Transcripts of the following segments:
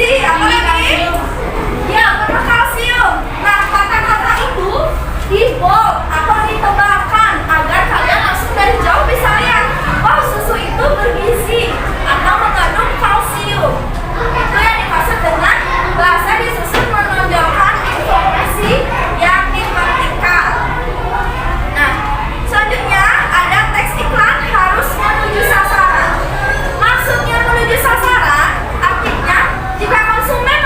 bergizi, apalagi? Ya, penuh kalsium. Nah, kata-kata itu di bold atau ditebalkan agar kalian langsung dari jauh bisa lihat, oh susu itu bergizi atau mengandung kalsium. Itu yang dimaksud dengan bahasa disusun menonjolkan informasi yang diperhatikan. Nah, selanjutnya ada teks iklan harus menuju sasaran. Maksudnya menuju sasaran, artinya jika konsumen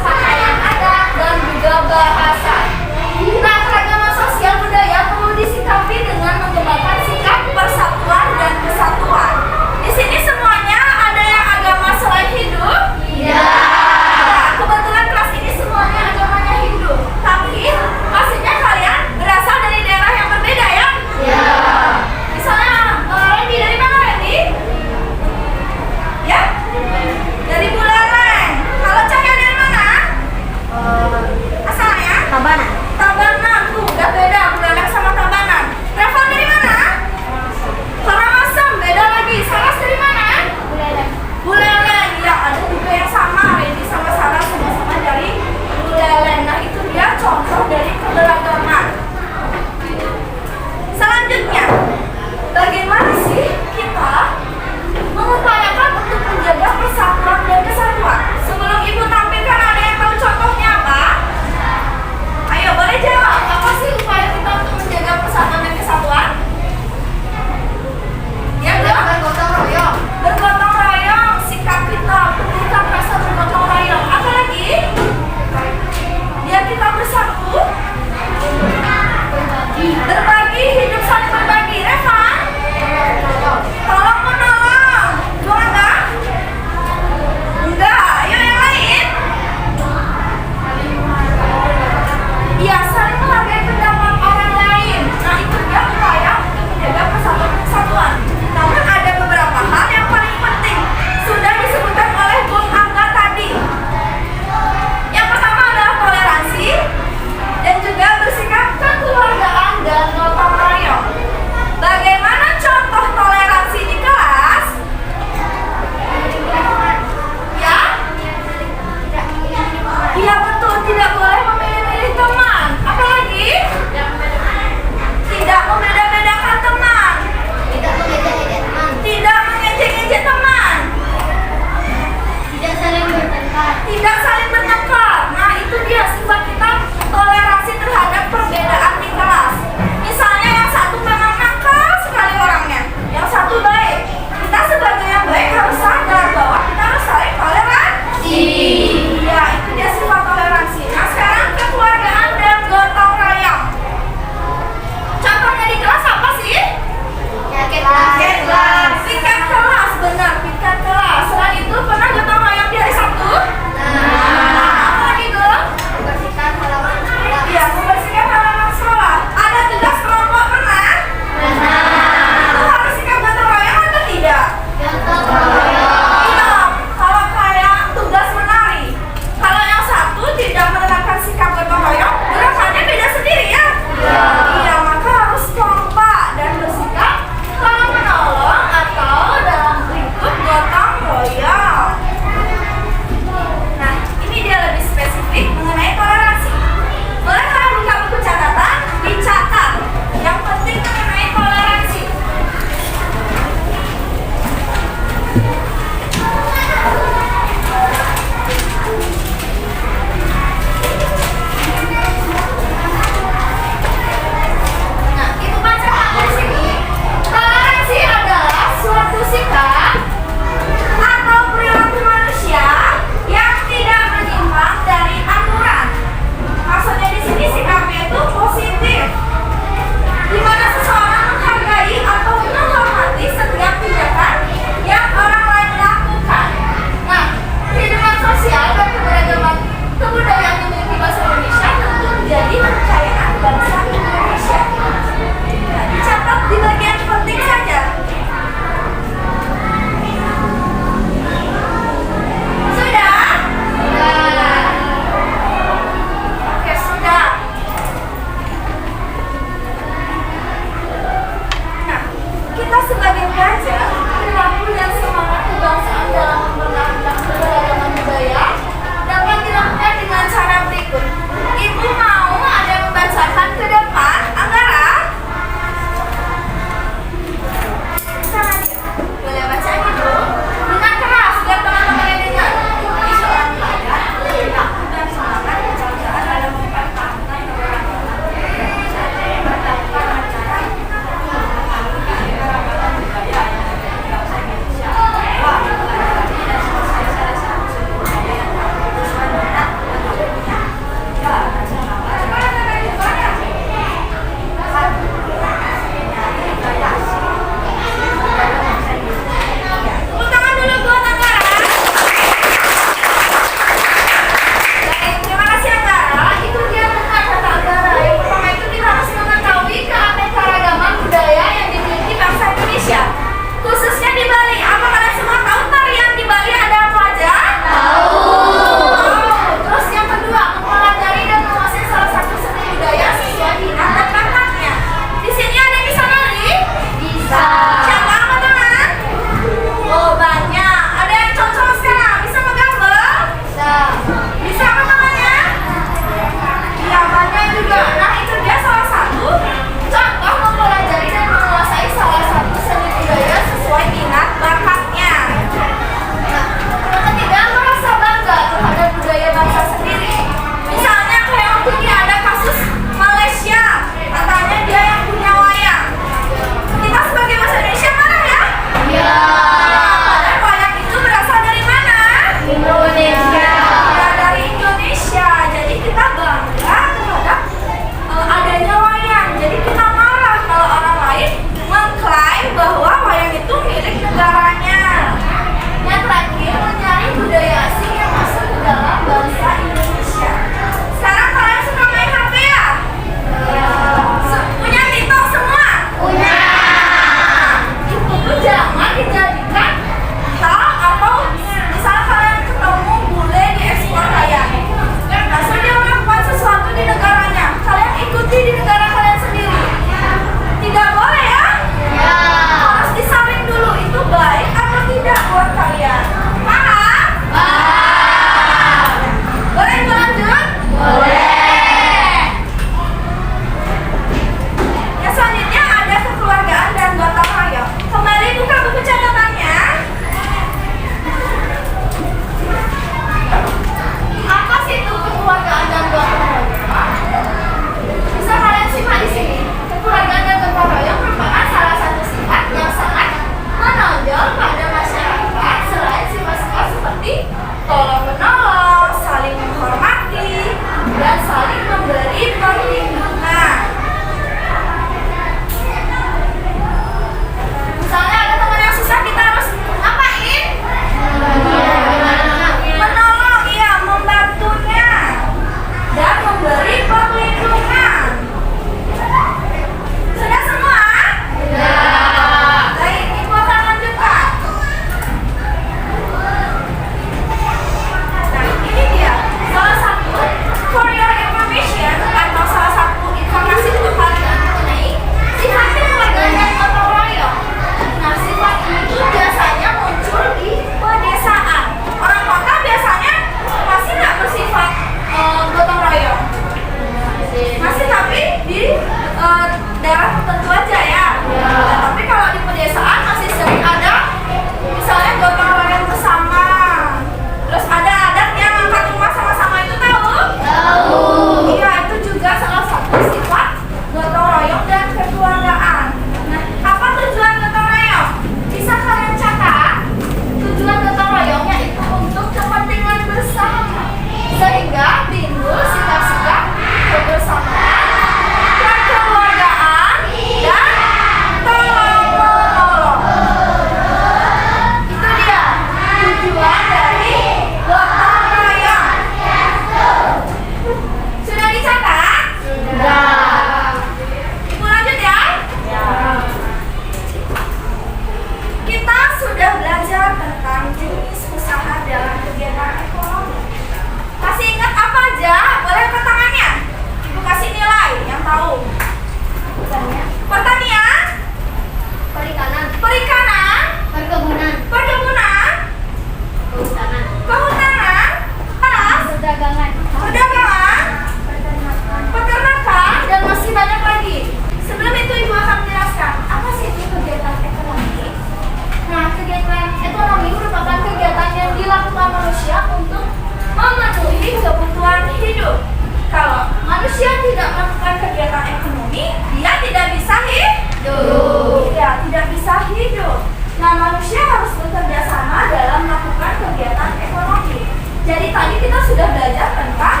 manusia untuk memenuhi kebutuhan hidup. Kalau manusia tidak melakukan kegiatan ekonomi, dia tidak bisa hidup. Ya, tidak bisa hidup. Nah, manusia harus bekerja sama dalam melakukan kegiatan ekonomi. Jadi tadi kita sudah belajar tentang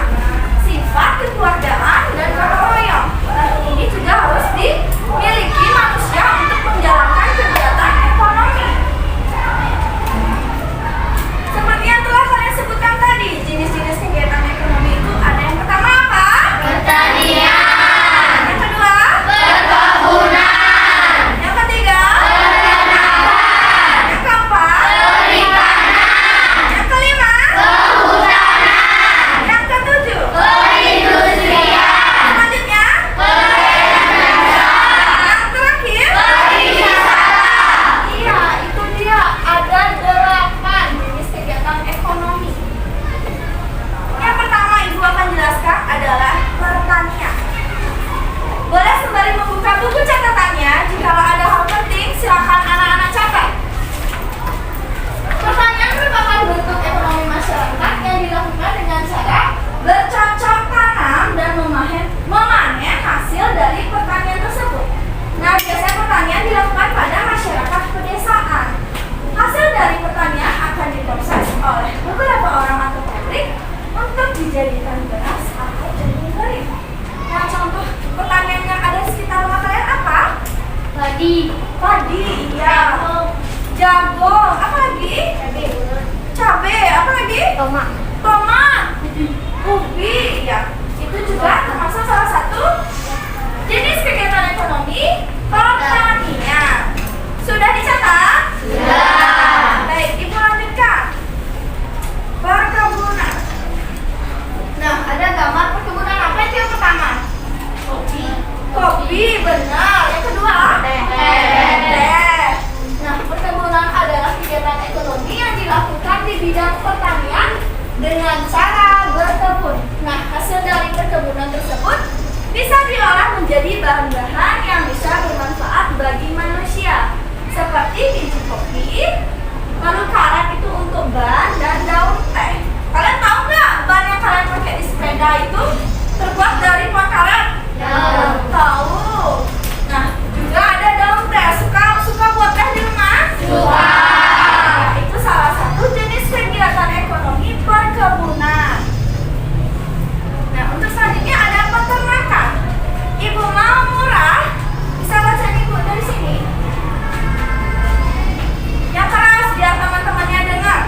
sifat kekeluargaan dan gotong royong. Ini juga harus dimiliki manusia untuk menjalankan kegiatan ekonomi. Seperti yang telah kalian sebutkan tadi, jenis-jenis kegiatan ekonomi itu ada yang pertama apa? Pertanian. Yang kedua? Perkebunan. Yang ketiga? Peternakan. Yang keempat? Perikanan. Yang kelima? Kehutanan. Yang ketujuh? Perindustrian. Selanjutnya? Perdagangan. Yang terakhir? Pariwisata. Iya, itu dia. Ada 8 jenis kegiatan ekonomi. Yang pertama Ibu akan jelaskan adalah pertanian. Boleh sembari membuka buku catatannya. Jikalau ada hal penting, silakan anak-anak catat. Pertanian merupakan bentuk ekonomi masyarakat yang dilakukan dengan cara bercocok tanam dan memanen hasil dari pertanian tersebut. Nah, biasanya pertanian dilakukan pada masyarakat pedesaan. Hasil dari pertanian akan diproses oleh beberapa orang atau pabrik untuk dijadikan beras atau jagung kering. Nah, contoh pertanian yang ada di sekitar rumah kalian apa? Padi, iya. Jagung, apa lagi? Cabai, apa lagi? Tomat, ubi, ya. Itu juga termasuk salah satu jenis kegiatan ekonomi pertanian. Sudah dicatat? Sudah. Baik, Ibu lanjutkan. Perkebunan. Nah, ada gambar perkebunan apa itu yang pertama? Kopi, benar. Yang kedua? Teh. Nah, perkebunan adalah kegiatan ekonomi yang dilakukan di bidang pertanian dengan cara berkebun. Nah, hasil dari perkebunan tersebut bisa diolah menjadi bahan-bahan yang bisa bermanfaat bagi manusia, seperti biji kopi, lalu karet itu untuk ban dan daun teh. Kalian tahu nggak ban yang kalian pakai di sepeda itu terbuat dari pohon karet? Tahu. Nah, juga ada daun teh. Suka buat teh di rumah? Suka. Nah, itu salah satu jenis kegiatan ekonomi perkebunan. Nah, untuk selanjutnya ada peternakan. Ibu mau murah? Bisa baca Ibu dari sini. Yang keras biar teman-temannya dengar.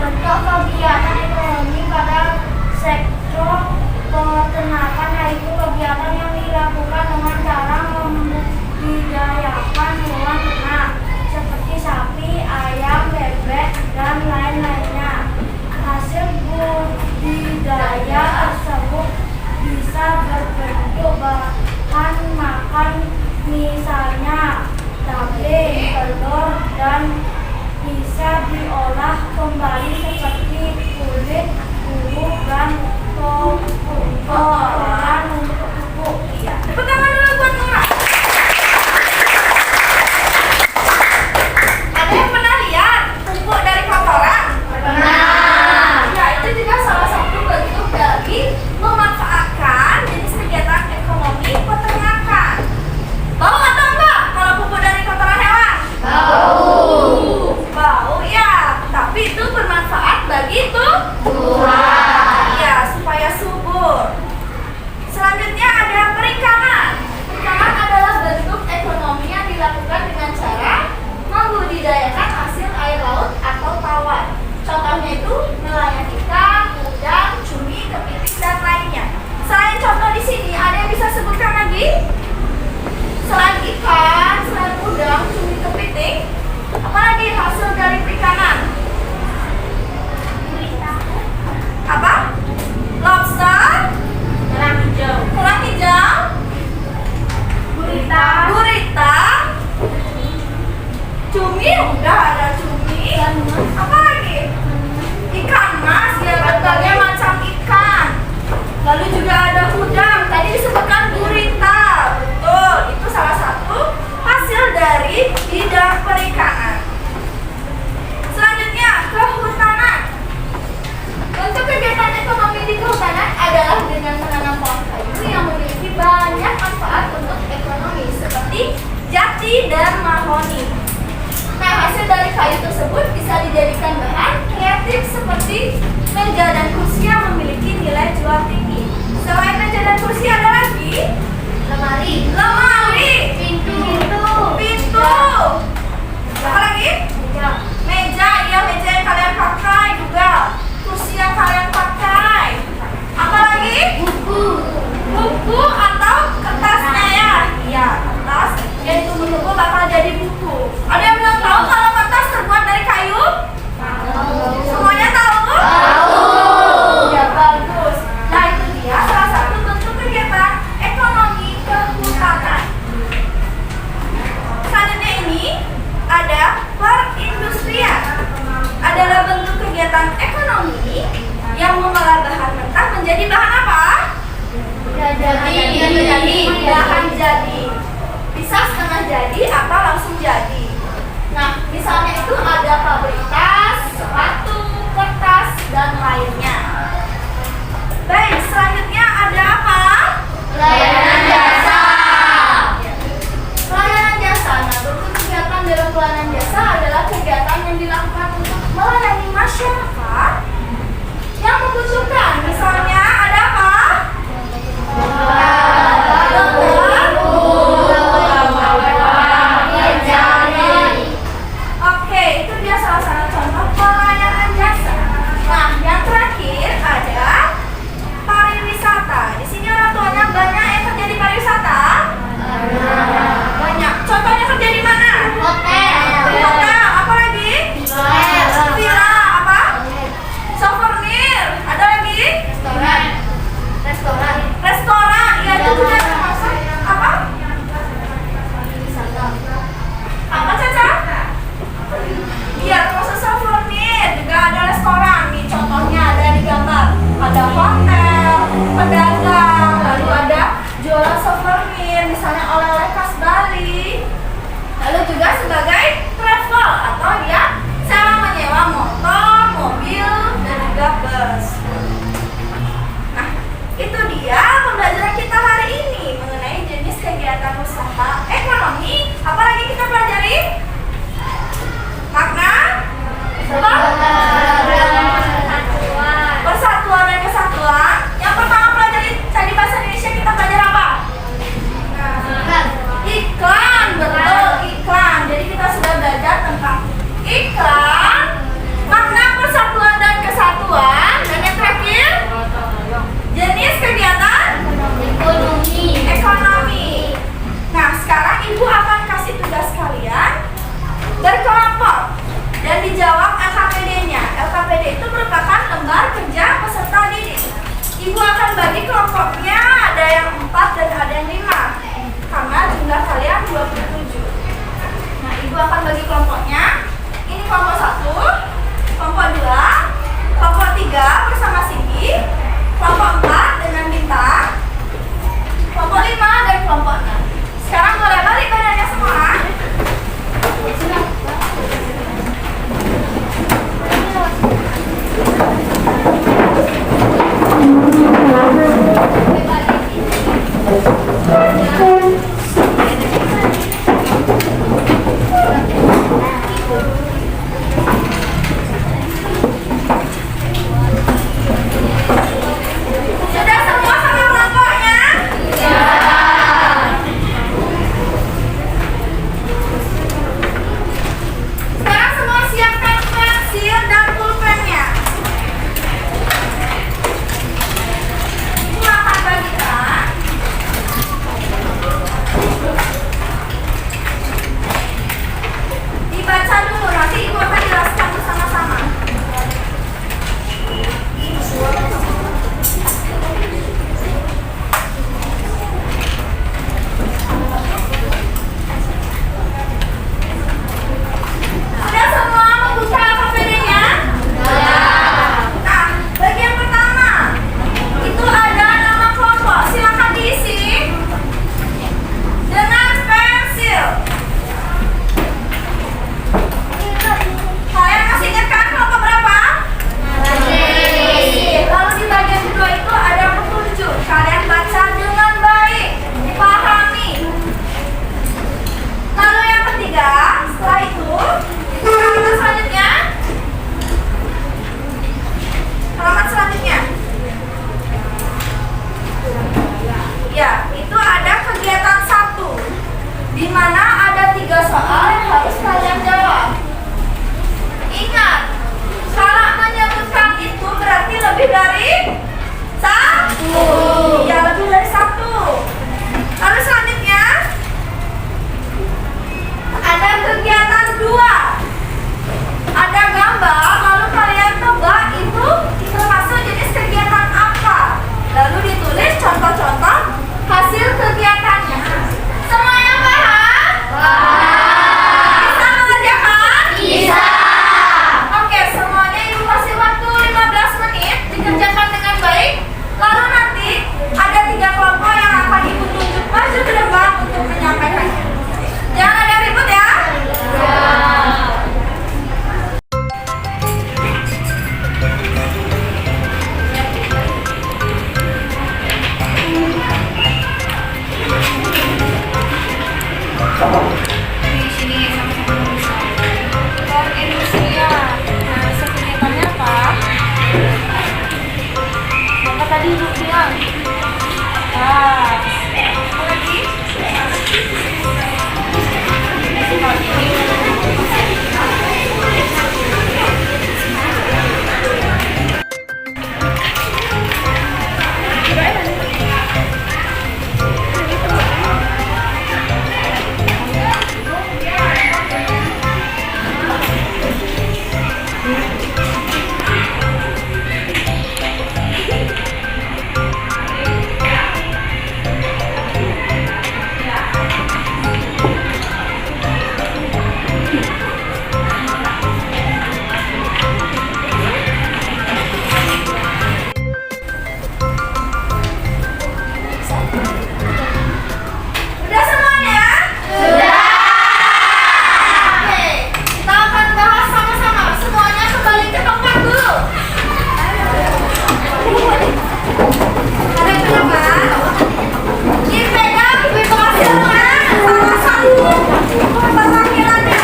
Contoh kegiatan ekonomi pada sektor peternakan yaitu kegiatan yang dilakukan dengan cara membudidayakan hewan ternak seperti sapi, ayam, bebek, dan lain-lainnya. Hasil budidaya tersebut bisa berbentuk bahan makan misalnya cabai, telur, dan bisa diolah kembali seperti kulit, bulu, dan kotoran untuk pupuk. Iya. Tepuk tangan dulu buat Nora. Ada yang pernah lihat pupuk dari kotoran? Pernah. Ya, itu juga salah satu bentuk dari memanfaatkan jenis kegiatan ekonomi peternakan. Tahu atau enggak kalau pupuk dari kotoran hewan? Bau ya, tapi itu bermanfaat bagi tubuh. Ya, supaya subur. Selanjutnya ada perikanan. Perikanan adalah bentuk ekonomi yang dilakukan dengan cara membudidayakan hasil air laut atau tawar. Contohnya itu nelayan ikan, udang, cumi, kepiting, dan lainnya. Selain contoh di sini, ada yang bisa sebutkan lagi? Selain ikan, selain udang, cumi, kepiting, apalagi hasil dari perikanan? Apa? Lobster, Kerang hijau, kerang hijau, gurita, cumi, udah ada cumi. Apa lagi? Ikan mas, ya berbagai macam ikan. Lalu juga ada udang, tadi disebutkan gurita. Betul, itu salah satu hasil dari bidang perikanan. Selanjutnya, kehutanan. Meja dan kursi yang memiliki nilai jual tinggi. Selain meja dan kursi ada lagi Lemari. lemari, Pintu. pintu. Apa lagi? Meja, iya meja yang kalian pakai juga. Kursi yang kalian pakai. Apa lagi? Buku atau kertasnya ya? Iya, kertas yang ditunggu-tunggu bakal jadi buku. Ada yang belum tahu kalau kertas terbuat dari kayu? Semuanya tahu? Ya bagus. Nah itu dia salah satu bentuk kegiatan ekonomi kehutanan. Selanjutnya ini ada perindustrian. Adalah bentuk kegiatan ekonomi yang mengolah bahan mentah menjadi bahan apa? Bahan jadi. Bisa setengah jadi atau langsung jadi. Nah, misalnya itu ada pabrik tas, sepatu, kertas, dan lainnya. Baik, selanjutnya ada apa? Layanan jasa. Pelayanan jasa. Nah, bentuk kegiatan dalam pelayanan jasa adalah kegiatan yang dilakukan untuk melayani masyarakat yang membutuhkan. Misalnya ada apa? Oke, itu dia salah satu contoh pelayanan jasa. Nah, yang terakhir ada pariwisata. Di sini orang tuanya banyak yang kerja di pariwisata. Banyak. Contohnya kerja di mana? Hotel. Apa lagi? Villa. Apa? Souvenir. Ada lagi? Restoran. Iya, itu juga termasuk apa? Apa Caca? Iya, termasuk souvenir. Juga ada restoran. Nih contohnya ada di gambar. Ada hotel, pedagang, lalu ada jualan souvenir, misalnya oleh-oleh khas Bali. Lalu juga sebagai travel atau ya sewa menyewa motor, mobil, dan juga bus. Nah, itu dia pembelajaran kita hari ini mengenai jenis kegiatan usaha ekonomi. Apalagi kita pelajari? Makna? Persatuan dan kesatuan. Yang pertama pelajari Udah semuanya? Sudah. Oke, kita akan bahas sama-sama. Semuanya kembali ke tempat dulu. Kalian kenapa? Dipegang berhasilnya salah satu perwakilannya.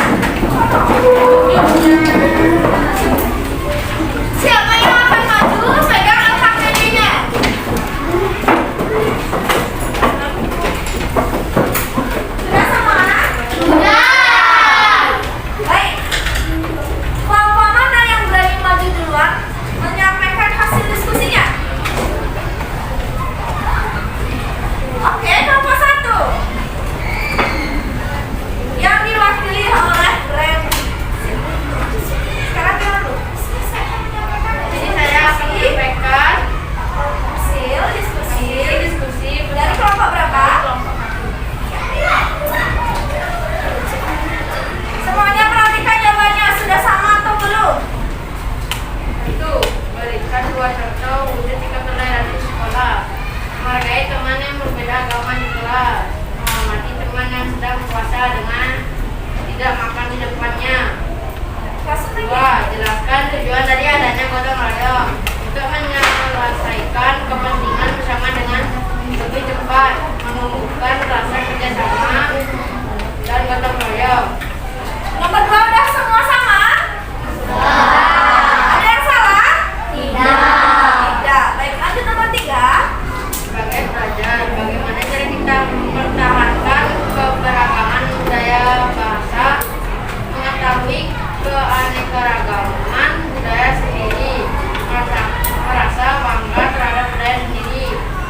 Siapa yang akan maju pegang angka PD-nya? Sudah semua? Sudah. Baik. Kelompok mana yang berani maju duluan menyampaikan hasil diskusinya? Oke, kelompok 1 yang diwakili oleh Ren. Sekarang dia dulu. Jadi saya akan menyampaikan Hasil diskusi dari bersama kelompok berapa? kelompok satu. Semuanya perhatikan jawabannya. Sudah sama atau belum? Satu, berikan 2 contoh wujud sikap toleransi di sekolah. Menghargai teman yang berbeda agama di kelas. Menghormati teman yang sedang puasa dengan tidak makan di depannya. Maksudnya? 2. Jelaskan tujuan dari adanya gotong royong untuk menyelesaikan kepentingan bersama dengan lebih cepat, menumbuhkan rasa kerjasama dan gotong royong. Nomor 2 udah semua sama? Ada yang salah? Tidak. Baik, lanjut nomor 3. Sebagai pelajar, bagaimana cara kita mempertahankan keberagaman budaya bahasa, mengetahui keanekaragaman budaya sendiri, merasa bangga terhadap budaya sendiri,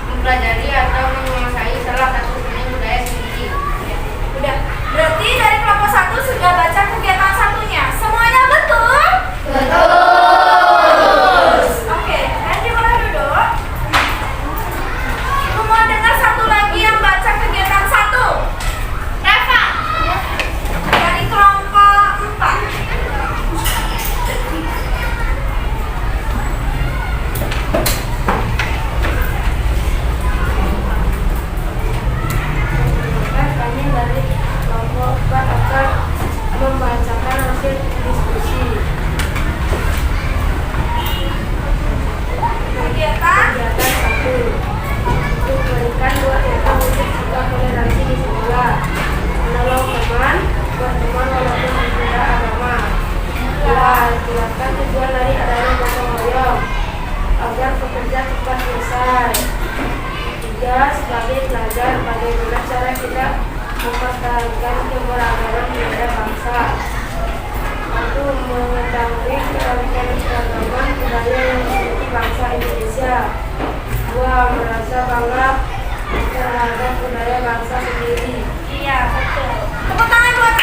mempelajari atau menguasai salah satu seni budaya sendiri. Udah. Berarti dari kelompok 1 sudah baca kegiatan satunya. Semuanya betul? Oke, Randy boleh duduk. Ibu mau dengar satu lagi yang baca kegiatan 1. Reva. Dari kelompok 4. Kami dari kelompok 4 akan membacakan hasil diskusi. Kegiatan Kegiatan 1, untuk berikan 2 contoh wujud sikap toleransi di sekolah. Menolong teman, berteman walaupun berbeda agama. 2. Jelaskan tujuan dari adanya gotong royong agar pekerja cepat selesai. 3. Sebagai pelajar, bagaimana cara kita mempertahankan keberagaman budaya bangsa. 1. Mengetahui keanekaragaman budaya yang dimiliki bangsa Indonesia. 2. Merasa bangga terhadap budaya bangsa sendiri. Iya, betul. Tepuk tangan buat